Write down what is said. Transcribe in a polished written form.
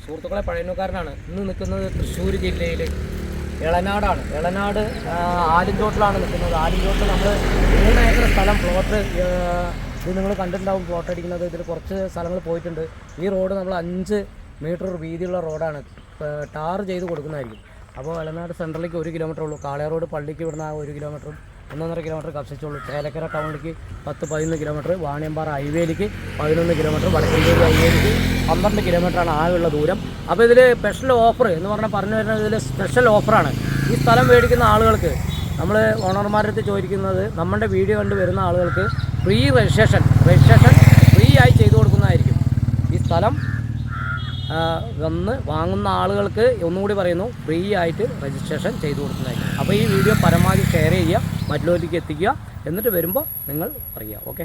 സുഹൃത്തുക്കളെ, പഴയന്നൂർക്കാരനാണ്. ഇന്ന് നിൽക്കുന്നത് തൃശ്ശൂർ ജില്ലയിൽ എളനാടാണ്. എളനാട് ആലിൻചോട്ടിലാണ് നിൽക്കുന്നത്. ആലിൻചോട്ടിൽ നമ്മൾ 3 ഏക്കർ സ്ഥലം പ്ലോട്ട്, ഇത് നിങ്ങൾ കണ്ടിട്ടുണ്ടാവും പ്ലോട്ട് അടിക്കുന്നത്. ഇതിൽ കുറച്ച് സ്ഥലങ്ങൾ പോയിട്ടുണ്ട്. ഈ റോഡ് നമ്മൾ 5 മീറ്റർ വീതിയുള്ള റോഡാണ്, ടാർ ചെയ്ത് കൊടുക്കുന്നതായിരിക്കും. അപ്പോൾ എളനാട് സെൻട്രലിലേക്ക് 1 കിലോമീറ്റർ ഉള്ളൂ. കാളയ റോഡ് പള്ളിക്ക് ഇവിടുന്ന് 1 കിലോമീറ്ററും 1.5 കിലോമീറ്റർ കർഷിച്ചുള്ളൂ. ചേലക്കര ടൗണിലേക്ക് 10-11 കിലോമീറ്റർ, വാണിയമ്പാറ ഹൈവേയിലേക്ക് 11 കിലോമീറ്റർ, വടക്കഞ്ചേരി ഹൈവേയിലേക്ക് 12 കിലോമീറ്ററാണ് ആകെയുള്ള ദൂരം. അപ്പോൾ ഇതിൽ സ്പെഷ്യൽ ഓഫർ എന്ന് പറഞ്ഞാൽ പറഞ്ഞു വരുന്നത്, ഇതിൽ സ്പെഷ്യൽ ഓഫറാണ്. ഈ സ്ഥലം മേടിക്കുന്ന ആളുകൾക്ക് നമ്മൾ ഓണർമാരുടെ അടുത്ത് ചോദിക്കുന്നത്, നമ്മുടെ വീഡിയോ കണ്ട് വരുന്ന ആളുകൾക്ക് ഫ്രീ രജിസ്ട്രേഷൻ ഫ്രീ ആയി ചെയ്തു കൊടുക്കുന്നതായിരിക്കും. ഈ സ്ഥലം വന്ന് വാങ്ങുന്ന ആളുകൾക്ക് ഒന്നുകൂടി പറയുന്നു, ഫ്രീ ആയിട്ട് രജിസ്ട്രേഷൻ ചെയ്തു കൊടുക്കുന്നതായിരിക്കും. അപ്പോൾ ഈ വീഡിയോ പരമാവധി ഷെയർ ചെയ്യുക, മറ്റുള്ളവരിലേക്ക് എത്തിക്കുക. എന്നിട്ട് വരുമ്പോൾ നിങ്ങൾ പറയുക. ഓക്കെ.